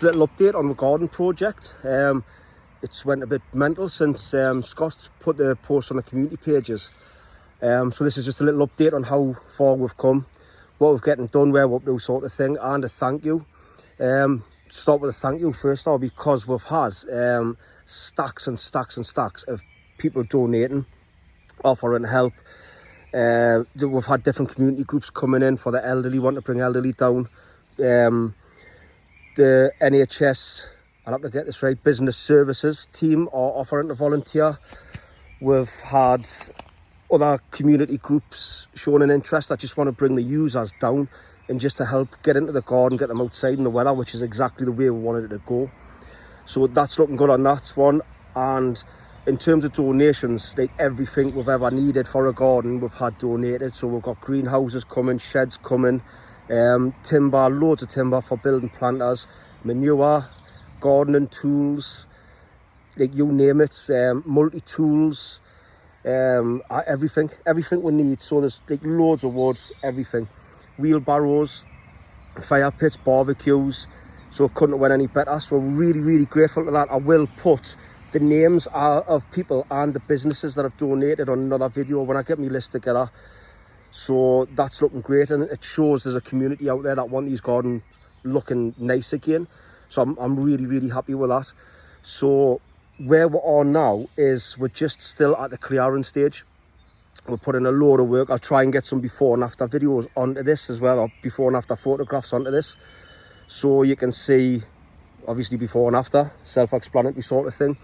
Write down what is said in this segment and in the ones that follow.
just a little update on the garden project. It's went a bit mental since Scott put the post on the community pages. So this is just a little update on how far we've come, what we're getting done, where we're up to, sort of thing, and a thank you. Start with a thank you first though, because we've had stacks and stacks and stacks of people donating, offering help. We've had different community groups coming in for the elderly, want to bring elderly down. The NHS, I'll have to get this right, business services team are offering to volunteer. We've had other community groups showing an interest that just want to bring the users down and just to help get into the garden, get them outside in the weather, which is exactly the way we wanted it to go. So that's looking good on that one. And in terms of donations, like everything we've ever needed for a garden, we've had donated. So we've got greenhouses coming, sheds coming, timber, loads of timber for building planters, manure, gardening tools, like you name it, multi-tools, everything we need. So there's like loads of wood, everything, wheelbarrows, fire pits, barbecues. So it couldn't have went any better. So really grateful to that. I will put the names of people and the businesses that have donated on another video when I get my list together. So that's looking great, and it shows there's a community out there that want these gardens looking nice again. So I'm really happy with that. So where we are now is we're just still at the clearing stage. We're putting a load of work. I'll try and get some before and after videos onto this as well, or before and after photographs onto this, so you can see obviously before and after, self-explanatory sort of thing.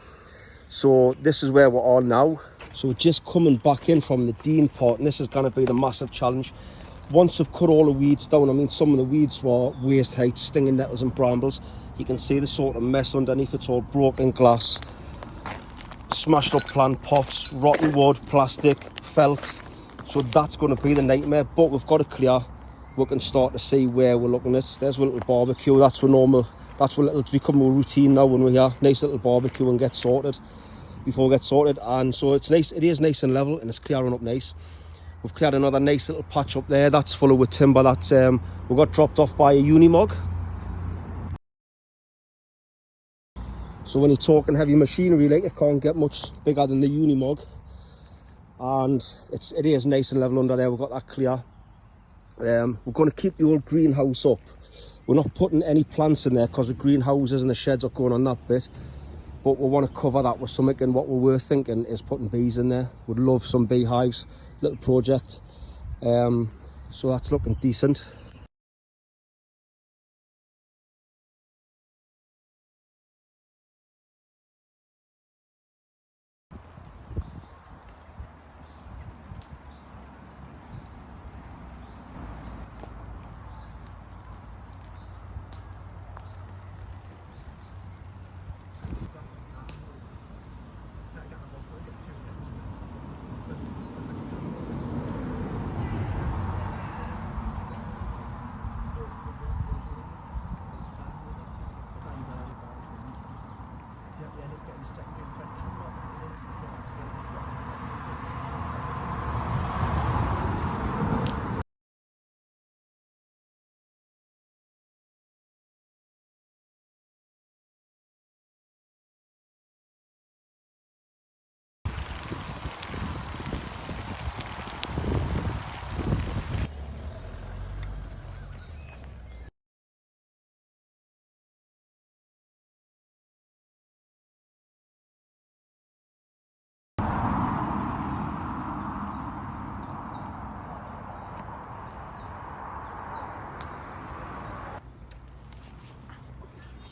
So this is where we're on now. So we're just coming back in from the Dean part, and this is going to be the massive challenge. Once I've cut all the weeds down, I mean some of the weeds were waist height, stinging nettles and brambles. You can see the sort of mess underneath. It's all broken glass, smashed up plant pots, rotten wood, plastic, felt. So that's going to be the nightmare, but we've got to clear. We can start to see where we're looking at. There's a little barbecue. That's for normal. That's what it's become a routine now when we're here. Nice little barbecue and get sorted before we get sorted. And so it's nice. It is nice and level, and it's clearing up nice. We've cleared another nice little patch up there. That's full of timber. That's we got dropped off by a Unimog. So when you're talking heavy machinery, like, it can't get much bigger than the Unimog. And it is nice and level under there. We've got that clear. We're going to keep the old greenhouse up. We're not putting any plants in there because the greenhouses and the sheds are going on that bit. But we want to cover that with something, and what we were thinking is putting bees in there. Would love some beehives, little project. So that's looking decent.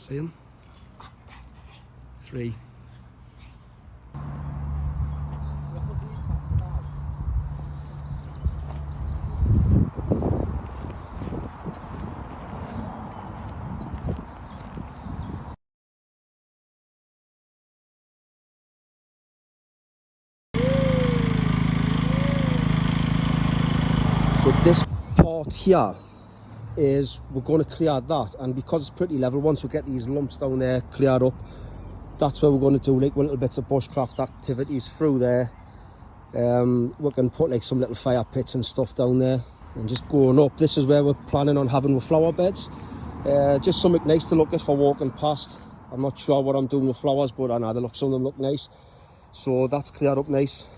See him? 3. So this part here is we're going to clear that, and because it's pretty level, once we get these lumps down there cleared up, that's where we're going to do like little bits of bushcraft activities through there. We can put like some little fire pits and stuff down there, and just going up. This is where we're planning on having the flower beds. Just something nice to look at for walking past. I'm not sure what I'm doing with flowers, but I know some of them look nice. So that's cleared up nice.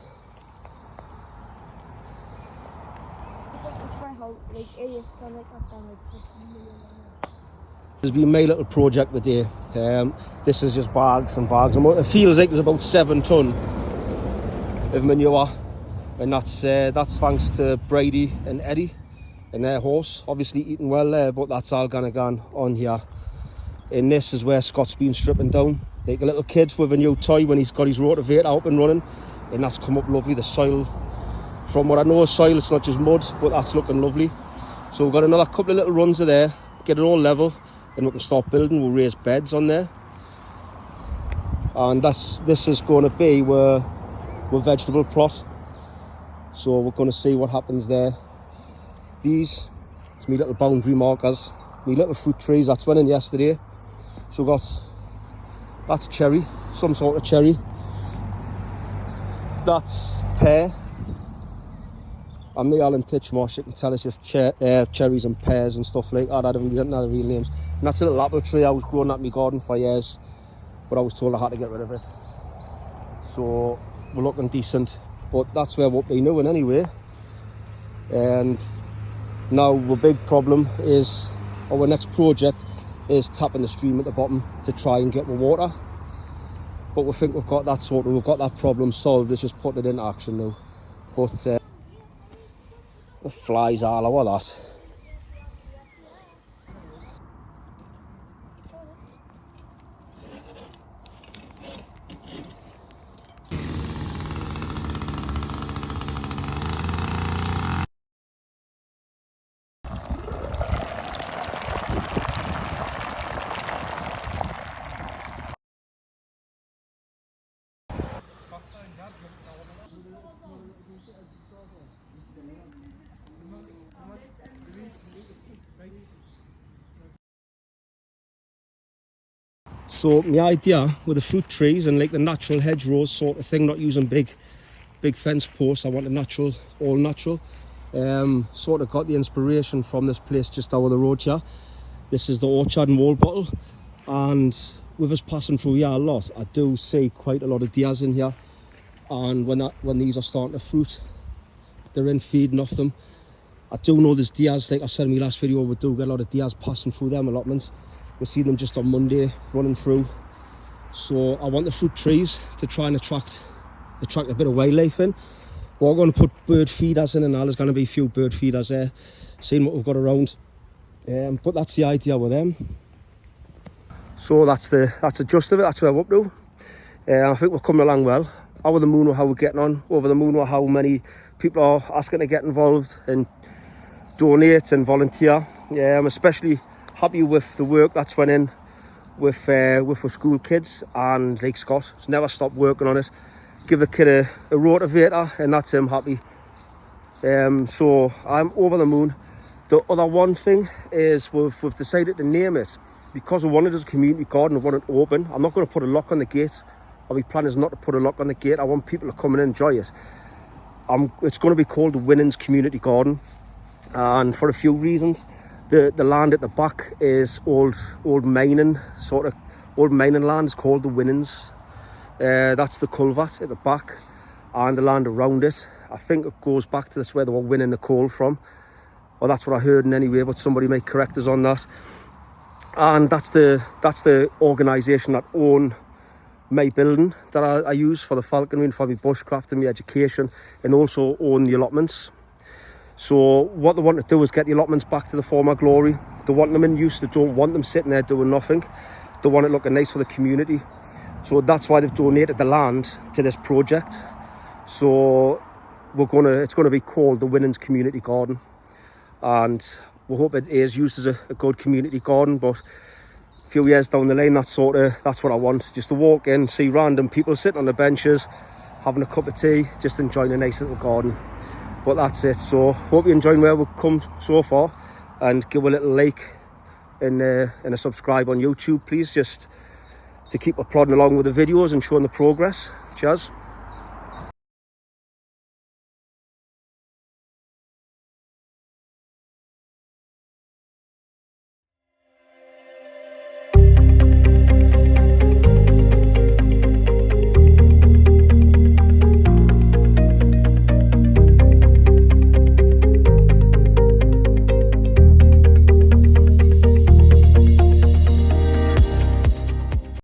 There's been my little project today. This is just bags and bags. It feels like there's about 7 tonne of manure, and that's thanks to Brady and Eddie and their horse. Obviously eating well there, but that's all gonna go on here. And this is where Scott's been stripping down like a little kid with a new toy when he's got his rotavator up and running, and that's come up lovely. The soil, from what I know, is soil. It's not just mud, but that's looking lovely. So we've got another couple of little runs of there, get it all level, and we can start building. We'll raise beds on there, and this is going to be where we're vegetable plot. So we're going to see what happens there. These, it's my little boundary markers, my little fruit trees. That's went in yesterday. So we've got, that's cherry, some sort of cherry. That's pear. I'm the Alan Titchmarsh, you can tell it's just cherries and pears and stuff like that. I don't know the real names. And that's a little apple tree I was growing at my garden for years, but I was told I had to get rid of it. So we're looking decent, but that's where we're up to now anyway. And now the big problem is, our next project is tapping the stream at the bottom to try and get the water. But we think we've got that problem solved. It's just putting it into action now. But the flies all over that. So the idea with the fruit trees and like the natural hedgerows sort of thing, not using big fence posts, I want a natural, all natural. Sort of got the inspiration from this place just over the road here. This is the Orchard and Wall Bottle, and with us passing through here a lot, I do see quite a lot of deers in here. And when these are starting to fruit, they're in feeding off them. I do know there's deers, like I said in my last video, we do get a lot of deers passing through them allotments. We see them just on Monday running through. So I want the fruit trees to try and attract a bit of wildlife in. We're going to put bird feeders in, and there's going to be a few bird feeders there, seeing what we've got around. But that's the idea with them. So that's the gist of it. That's where we're up to. I think we're coming along well. Over the moon, or how we're getting on. Over the moon, or how many people are asking to get involved and donate and volunteer. I'm especially happy with the work that's went in with our school kids, and like Scott, he's never stopped working on it. Give the kid a rotavator, and that's him happy. So I'm over the moon. The other one thing is we've decided to name it, because we wanted it as a community garden, we want it open. I'm not going to put a lock on the gate, or my plan is not to put a lock on the gate. I want people to come and enjoy it. It's going to be called the Winnings Community Garden, and for a few reasons. The land at the back is old mining land. It's called the Winnings. That's the culvert at the back, and the land around it, I think it goes back to this where they were winning the coal from, or that's what I heard in anyway, but somebody may correct us on that. And that's the organisation that own my building that I use for the falconry and for my bushcraft and my education, and also own the allotments. So what they want to do is get the allotments back to the former glory. They want them in use. They don't want them sitting there doing nothing. They want it looking nice for the community. So that's why they've donated the land to this project. So it's going to be called the Winnings Community Garden, and we hope it is used as a good community garden. But a few years down the line, that's what I want. Just to walk in, see random people sitting on the benches, having a cup of tea, just enjoying a nice little garden. But that's it. So hope you're enjoying where we've come so far, and give a little like and a subscribe on YouTube, please, just to keep plodding along with the videos and showing the progress. Cheers.